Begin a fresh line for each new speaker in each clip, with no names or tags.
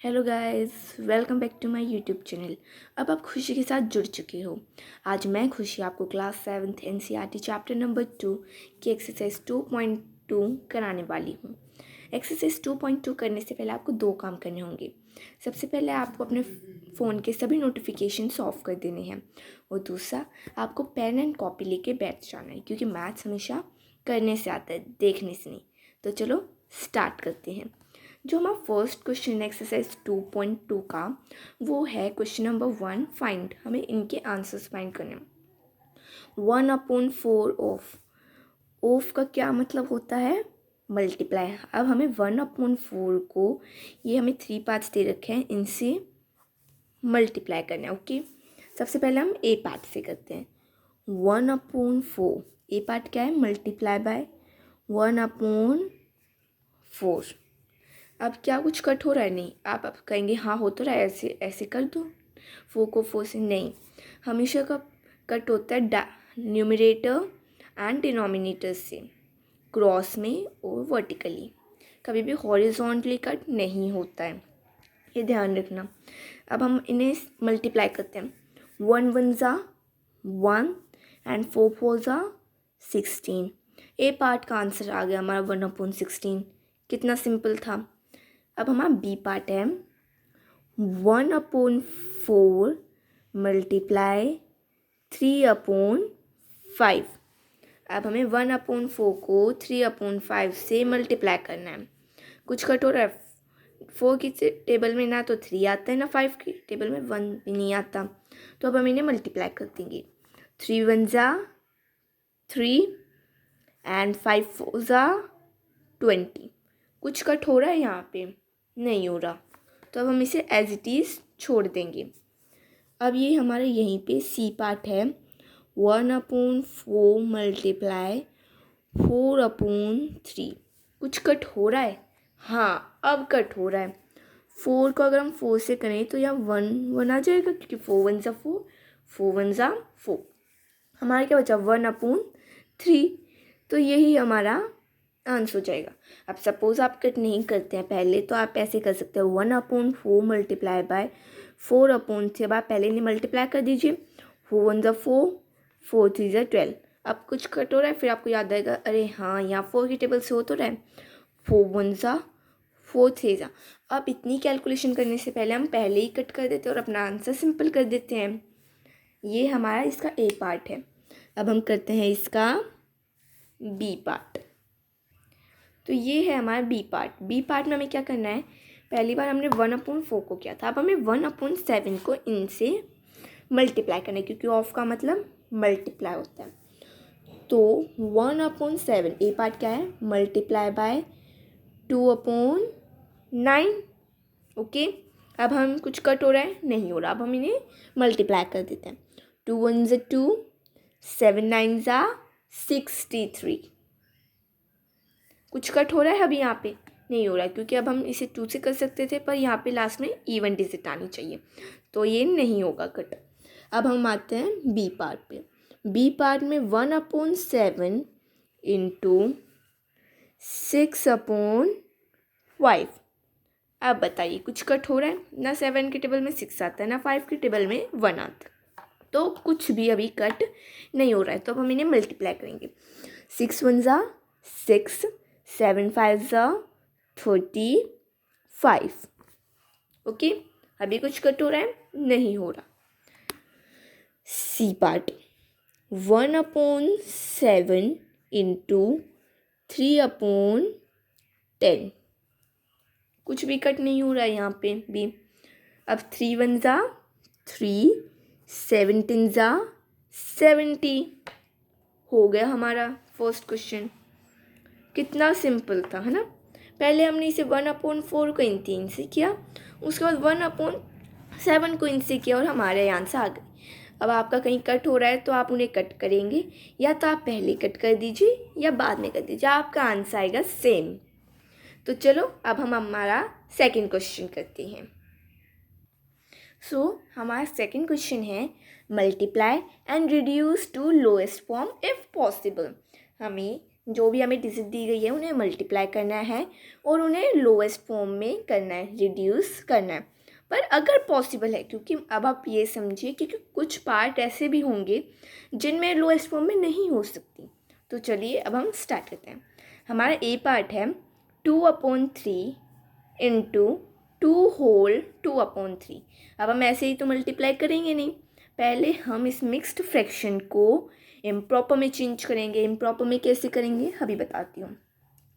Hello guys, welcome back to my YouTube channel. अब आप खुशी के साथ जुड़ चुके हो। आज मैं खुशी आपको class 7th NCERT chapter number 2 की एक्सरसाइज 2.2 कराने वाली हूँ। एक्सरसाइज 2.2 करने से पहले आपको दो काम करने होंगे। सबसे पहले आपको अपने फ़ोन के सभी नोटिफिकेशंस ऑफ कर देने हैं और दूसरा आपको पेन एंड कॉपी लेके बैठ जाना है, क्योंकि मैथ्स हमेशा करने से आता है, देखने से नहीं। तो चलो स्टार्ट करते हैं। जो हमारा फर्स्ट क्वेश्चन एक्सरसाइज 2.2 का वो है क्वेश्चन नंबर 1 फाइंड। हमें इनके आंसर्स फाइंड करने हैं। 1/4 ऑफ का क्या मतलब होता है? मल्टीप्लाई। अब हमें 1/4 को, ये हमें 3 पार्ट्स दे रखे हैं, इनसे मल्टीप्लाई करना है। ओके, सबसे पहले हम ए पार्ट से करते हैं। 1/4 ए पार्ट क्या है? Multiply by 1/4। अब क्या कुछ कट हो रहा है? नहीं। आप कहेंगे हाँ हो तो रहा है, ऐसे ऐसे कर दो 4 को 4 से। नहीं, हमेशा का कट होता है न्यूमरेटर एंड डिनोमिनेटर से, क्रॉस में और वर्टिकली। कभी भी हॉरिजॉन्टली कट नहीं होता है, ये ध्यान रखना। अब हम इन्हें मल्टीप्लाई करते हैं। 1 1 ज़ा 1 एंड 4 4 ज़ा 16। ए पार्ट का आंसर आ गया हमारा 1/16। कितना सिंपल था। अब हमारा बी पार्ट है 1/4 मल्टीप्लाई 3/5। अब हमें 1/4 को 3/5 से मल्टीप्लाई करना है। कुछ कट हो रहा है? 4 की टेबल में ना तो 3 आता है, ना 5 की टेबल में 1 भी नहीं आता। तो अब हम इन्हें मल्टीप्लाई कर देंगे। 3 1 ज़ा 3 एंड 5 4 ज़ा 20। कुछ कट हो रहा है यहाँ पे? नहीं हो रहा। तो अब हम इसे एज इट इज़ छोड़ देंगे। अब ये हमारे यहीं पे सी पार्ट है 1/4 मल्टीप्लाई 4/3। कुछ कट हो रहा है? हाँ, अब कट हो रहा है। 4 को अगर हम 4 से करें तो यहाँ 1 1 आ जाएगा, क्योंकि 4 1 ज़ा 4 4 1 ज़ा 4। हमारा क्या बचा? 1/3। तो यही हमारा आंसर हो जाएगा। अब सपोज़ आप कट नहीं करते हैं पहले, तो आप ऐसे कर सकते हो 1/4 मल्टीप्लाई बाय 4/3। अब आप पहले नहीं मल्टीप्लाई कर दीजिए। 4 1 ज़ा 4 4 3 ज़ा 12। अब कुछ कट हो रहा है, फिर आपको याद आएगा अरे हाँ यहाँ 4 की टेबल से हो तो रहा है। 4 1 ज़ा 4 3 ज़ा। अब इतनी कैलकुलेशन करने से पहले हम पहले ही कट कर देते हैं और अपना आंसर सिंपल कर देते हैं। ये हमारा इसका ए पार्ट है। अब हम करते हैं इसका बी पार्ट। तो ये है हमारा बी पार्ट। बी पार्ट में हमें क्या करना है? पहली बार हमने 1/4 को किया था, अब हमें 1/7 को इनसे मल्टीप्लाई करना है, क्योंकि ऑफ का मतलब मल्टीप्लाई होता है। तो 1/7 ए पार्ट क्या है? Multiply by 2/9। ओके, अब हम कुछ कट हो रहा है? नहीं हो रहा। अब हम इन्हें मल्टीप्लाई कर देते हैं। 2 1 ज़ा 2 7 9 ज़ा 63। कुछ कट हो रहा है अभी यहाँ पे? नहीं हो रहा है, क्योंकि अब हम इसे 2 से कर सकते थे, पर यहाँ पे लास्ट में इवन डिजिट आनी चाहिए, तो ये नहीं होगा कट। अब हम आते हैं बी पार्ट पे। बी पार्ट में 1/7 इंटू 6/5। अब बताइए कुछ कट हो रहा है? ना 7 की टेबल में 6 आता है, ना 5 की टेबल में 1 आता है, तो कुछ भी अभी कट नहीं हो रहा है। तो अब हम इन्हें मल्टीप्लाई करेंगे। 6 1 ज़ा 6 7 5 ज़ा 35। ओके, अभी कुछ कट हो रहा है? नहीं हो रहा। C part 1/7 into 3/10। कुछ भी कट नहीं हो रहा है यहाँ पे भी। अब 3 1 ज़ा 3 7 10 ज़ा 70। हो गया हमारा फर्स्ट क्वेश्चन। कितना सिंपल था, है ना। पहले हमने इसे 1/4 को इन 3 से किया, उसके बाद 1/7 को इनसे किया और हमारे आंसर आ गए। अब आपका कहीं कट हो रहा है तो आप उन्हें कट करेंगे, या तो आप पहले कट कर दीजिए या बाद में कर दीजिए, आपका आंसर आएगा सेम। तो चलो अब हम हमारा सेकंड क्वेश्चन करते हैं। हमारा सेकंड क्वेश्चन है multiply and reduce to lowest form if possible. हमें जो भी हमें डिजिट दी गई है उन्हें मल्टीप्लाई करना है और उन्हें लोएस्ट फॉर्म में करना है, रिड्यूस करना है। पर अगर पॉसिबल है, क्योंकि अब आप ये समझिए क्योंकि कुछ पार्ट ऐसे भी होंगे जिनमें लोएस्ट फॉर्म में नहीं हो सकती। तो चलिए अब हम स्टार्ट करते हैं। हमारा ए पार्ट है 2/3 इंटू 2/2/3। अब हम ऐसे ही तो मल्टीप्लाई करेंगे नहीं, पहले हम इस मिक्स्ड फ्रैक्शन को इम्प्रॉपर में चेंज करेंगे। इम्प्रॉपर में कैसे करेंगे अभी बताती हूँ।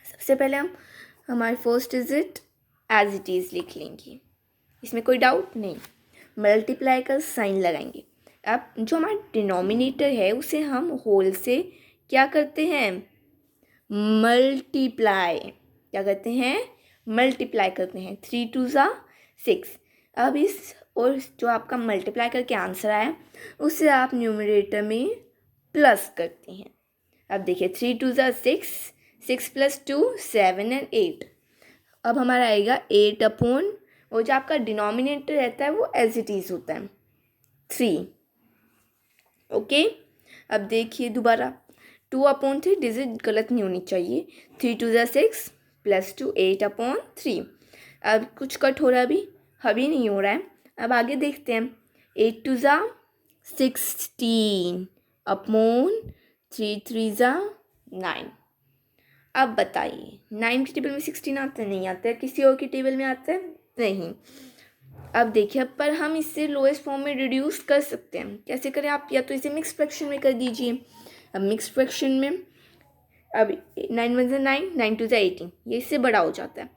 सबसे पहले हम हमारी first digit as it is लिख लेंगे, इसमें कोई डाउट नहीं। मल्टीप्लाई का साइन लगाएंगे। अब जो हमारा डिनोमिनेटर है उसे हम होल से क्या करते हैं, मल्टीप्लाई। क्या करते हैं, मल्टीप्लाई करते हैं। 3 2 6। अब इस और जो आपका मल्टीप्लाई करके आंसर आया उसे आप न्यूमरेटर में प्लस करते हैं। अब देखिए 3 2 6, 6 + 2 7 और 8। अब हमारा आएगा 8/, और जो आपका डिनोमिनेटर रहता है वो एज इट इज़ होता है 3। ओके, अब देखिए दोबारा 2/3, डिजिट गलत नहीं होनी चाहिए। 3 2 6 + 2 8/3। अब कुछ कट हो रहा है, अभी नहीं हो रहा है। अब आगे देखते हैं। 8 2 16 अपॉन 3 3 9। अब बताइए 9 की टेबल में 16 आता है, नहीं आता है? किसी और की टेबल में आता है, नहीं। अब देखिए, पर हम इससे लोएस्ट फॉर्म में रिड्यूस कर सकते हैं। कैसे करें आप, या तो इसे मिक्स फ्रैक्शन में कर दीजिए। अब मिक्स फ्रैक्शन में अब 9 1 9, 9 2 18, ये इससे बड़ा हो जाता है,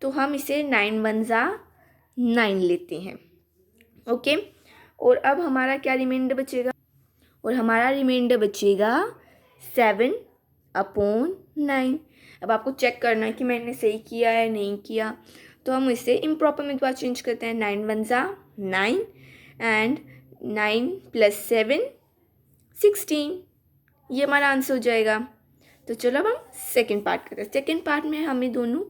तो हम इसे 9 1 9 लेते हैं। ओके, और अब हमारा क्या रिमाइंडर बचेगा, और हमारा रिमाइंडर बचेगा 7/9। अब आपको चेक करना है कि मैंने सही किया है नहीं किया, तो हम इसे इम्प्रॉपर में दोबारा चेंज करते हैं। 9 1 9 एंड 9 + 7 16, ये हमारा आंसर हो जाएगा। तो चलो अब हम सेकेंड पार्ट करते हैं। सेकेंड पार्ट में हमें दोनों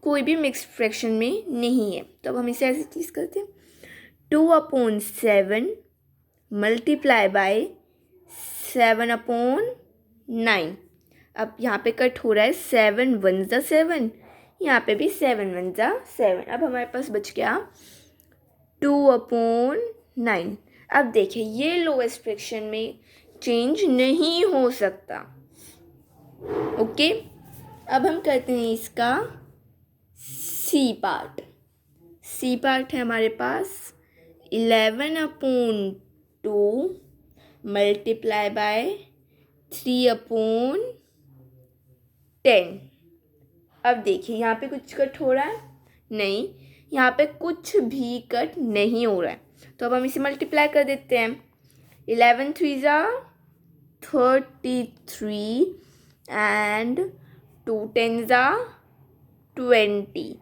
कोई भी मिक्स फ्रैक्शन में नहीं है, तो अब हम इसे ऐसी चीज़ करते हैं। 2/7 मल्टीप्लाई बाय 7/9। अब यहाँ पे कट हो रहा है 7 1 7, यहाँ पे भी 7 1 7। अब हमारे पास बच गया 2/9। अब देखिए ये लोएस्ट फ्रैक्शन में चेंज नहीं हो सकता। ओके, अब हम करते हैं इसका सी पार्ट। सी पार्ट है हमारे पास 11/2 मल्टीप्लाई बाय 3/10। अब देखिए यहाँ पे कुछ कट हो रहा है, नहीं, यहाँ पे कुछ भी कट नहीं हो रहा है, तो अब हम इसे मल्टीप्लाई कर देते हैं। 11 3 33 एंड 2 10 20।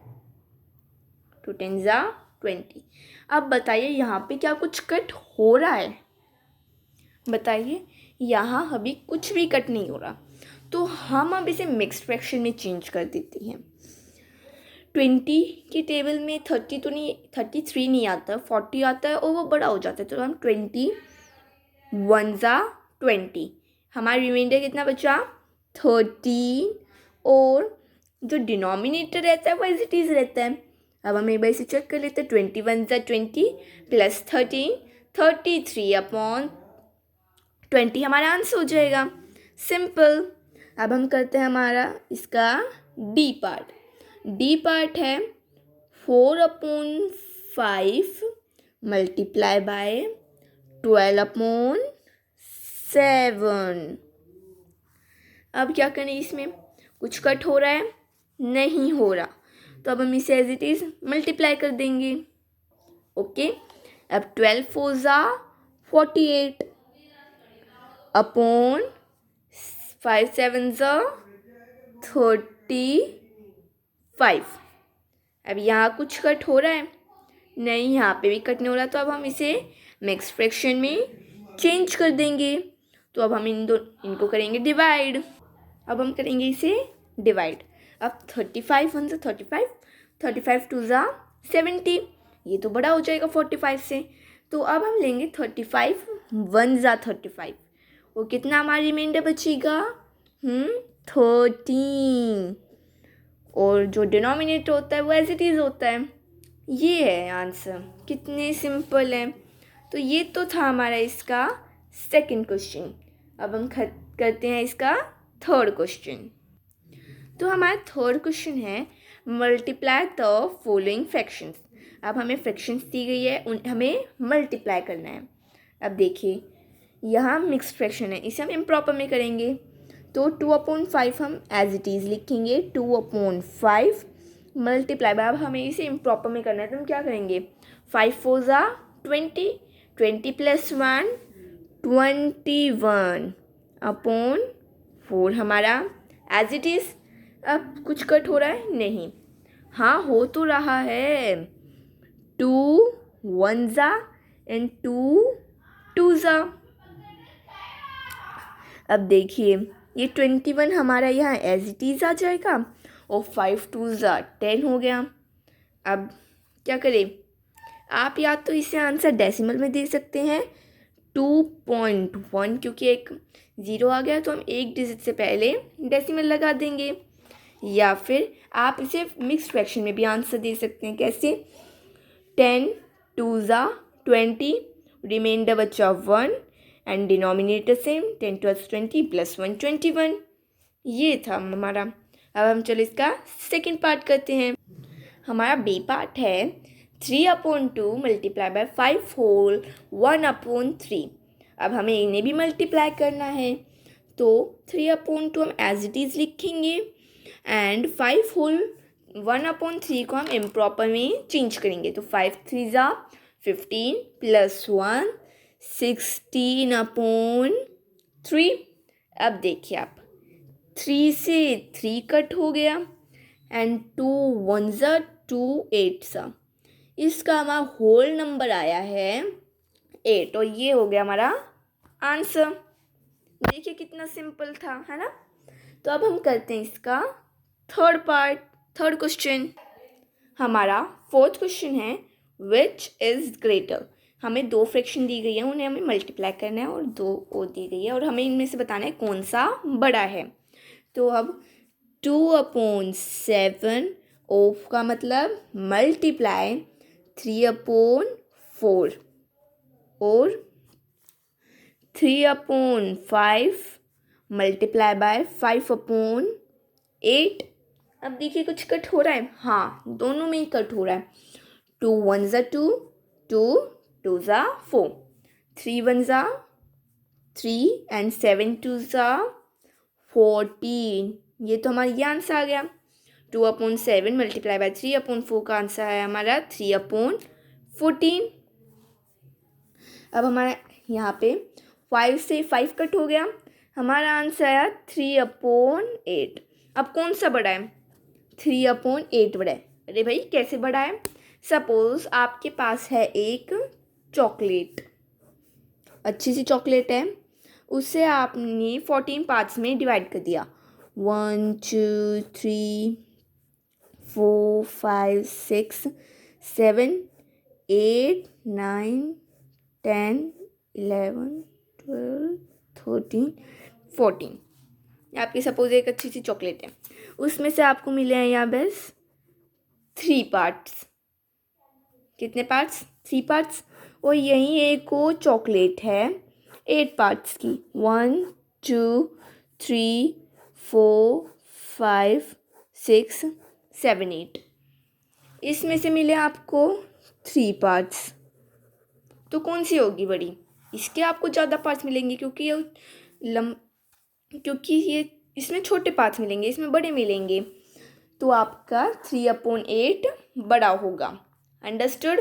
2 10 20। अब बताइए यहाँ पे क्या कुछ कट हो रहा है, बताइए। यहाँ अभी कुछ भी कट नहीं हो रहा, तो हम अब इसे मिक्स्ड फ्रैक्शन में चेंज कर देते हैं। 20 की टेबल में 30 तो नहीं, 33 नहीं आता, 40 आता है और वो बड़ा हो जाता है, तो हम 20 1 20। हमारा रिमाइंडर कितना बचा, 13, और जो डिनोमिनेटर रहता है वो एज इट इज़ रहता है। अब हम एक बार इसे चेक कर लेते हैं। 21 20 + 13 33/20 हमारा आंसर हो जाएगा, सिंपल। अब हम करते हैं हमारा इसका डी पार्ट। डी पार्ट है 4/5 मल्टीप्लाई बाय 12/7। अब क्या करें, इसमें कुछ कट हो रहा है, नहीं हो रहा, तो अब हम इसे एज इट इज़ मल्टीप्लाई कर देंगे। ओके, अब 12 4 48 अपॉन 5 7 35। अब यहाँ कुछ कट हो रहा है, नहीं, यहाँ पे भी कट नहीं हो रहा, तो अब हम इसे मिक्स फ्रैक्शन में चेंज कर देंगे। तो अब हम इनको करेंगे डिवाइड। अब हम करेंगे इसे डिवाइड। अब 35 1 35, 35 2 70, ये तो बड़ा हो जाएगा 45 से, तो अब हम लेंगे 35 1 35, और कितना हमारा रिमाइंडर बचेगा, 13। और जो डिनोमिनेटर होता है वो एज इट इज़ होता है। ये है आंसर। कितने सिंपल है। तो ये तो था हमारा इसका सेकंड क्वेश्चन। अब हम करते हैं इसका थर्ड क्वेश्चन। तो हमारा थर्ड क्वेश्चन है मल्टीप्लाई द फॉलोइंग फ्रैक्शंस। अब हमें फ्रैक्शंस दी गई है, हमें मल्टीप्लाई करना है। अब देखिए यहाँ मिक्स फ्रैक्शन है, इसे हम इम्प्रॉपर में करेंगे। तो 2/5 हम एज इट इज़ लिखेंगे। 2/5 मल्टीप्लाई बाय, अब हमें इसे इम्प्रॉपर में करना है तो हम क्या करेंगे, 5 4 ज़ा 20, 20 + 1 21/4 हमारा एज इट इज़। अब कुछ कट हो रहा है नहीं, हाँ हो तो रहा है। 2 1 ज़ा एंड 2 2 ज़ा। अब देखिए ये 21 हमारा यहाँ एज इट इज़ आ जाएगा और 5 2 ज़ा 10 हो गया। अब क्या करें, आप या तो इसे आंसर डेसिमल में दे सकते हैं 2.1, क्योंकि एक ज़ीरो आ गया तो हम एक डिजिट से पहले डेसिमल लगा देंगे, या फिर आप इसे मिक्स्ड फ्रैक्शन में भी आंसर दे सकते हैं। कैसे, 10 2 ज़ा 20, रिमाइंडर बचा 1 एंड डिनोमिनेटर सेम, 10 + 20 + 1 21। ये था हमारा। अब हम चलो इसका सेकंड पार्ट करते हैं। हमारा बी पार्ट है 3/2 मल्टीप्लाई बाय 5 होल 1/3। अब हमें इन्हें भी मल्टीप्लाई करना है तो 3/2 हम एज इट इज़ लिखेंगे एंड 5 होल 1/3 को हम इम्प्रॉपर में चेंज करेंगे। तो 5 3 ज़ा 15 + 1 16/3। अब देखिए आप 3 से 3 कट हो गया एंड 2 1 ज़ा 2 8 सा, इसका हमारा होल नंबर आया है 8 और ये हो गया हमारा आंसर। देखिए कितना सिंपल था, है ना। तो अब हम करते हैं इसका थर्ड पार्ट, थर्ड क्वेश्चन। हमारा फोर्थ क्वेश्चन है विच इज़ ग्रेटर। हमें दो फ्रैक्शन दी गई है, उन्हें हमें मल्टीप्लाई करना है और दो और दी गई है और हमें इनमें से बताना है कौन सा बड़ा है। तो अब 2/7 ऑफ का मतलब मल्टीप्लाई 3/4 और 3/5 मल्टीप्लाई बाय 5/8। अब देखिए कुछ कट हो रहा है, हाँ दोनों में ही कट हो रहा है। 2 1 ज़ा 2, 2 2 ज़ा 4, 3 1 ज़ा 3 एंड 7 2 ज़ा 14। ये तो हमारा ये आंसर आ गया। 2/7 मल्टीप्लाई बाय 3/4 का आंसर है हमारा 3/14। अब हमारा यहाँ पे 5 से 5 कट हो गया, हमारा आंसर आया 3/8। अब कौन सा बड़ा है, 3/8 बड़ा है। अरे भाई कैसे बड़ा है, सपोज़ आपके पास है एक चॉकलेट, अच्छी सी चॉकलेट है, उसे आपने 14 पार्ट्स में डिवाइड कर दिया। 1 2 3 4 5 6 7 8 9 10 11 12 13 14। आपकी सपोज एक अच्छी सी चॉकलेट है, उसमें से आपको मिले हैं यहाँ बस 3 पार्ट्स। कितने पार्ट्स, 3 पार्ट्स। और यहीं एक और चॉकलेट है 8 पार्ट्स की, 1 2 3 4 5 6 7 8। इसमें से मिले आपको 3 पार्ट्स, तो कौन सी होगी बड़ी, इसके आपको ज़्यादा पार्ट्स मिलेंगे क्योंकि ये इसमें छोटे पार्ट्स मिलेंगे, इसमें बड़े मिलेंगे, तो आपका 3/8 बड़ा होगा। अंडरस्टूड।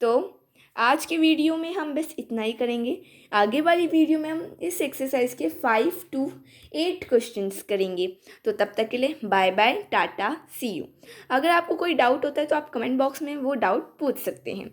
तो आज के वीडियो में हम बस इतना ही करेंगे, आगे वाली वीडियो में हम इस एक्सरसाइज के 5 to 8 क्वेश्चंस करेंगे। तो तब तक के लिए bye bye, tata, see you. अगर आपको कोई डाउट होता है तो आप कमेंट बॉक्स में वो डाउट पूछ सकते हैं।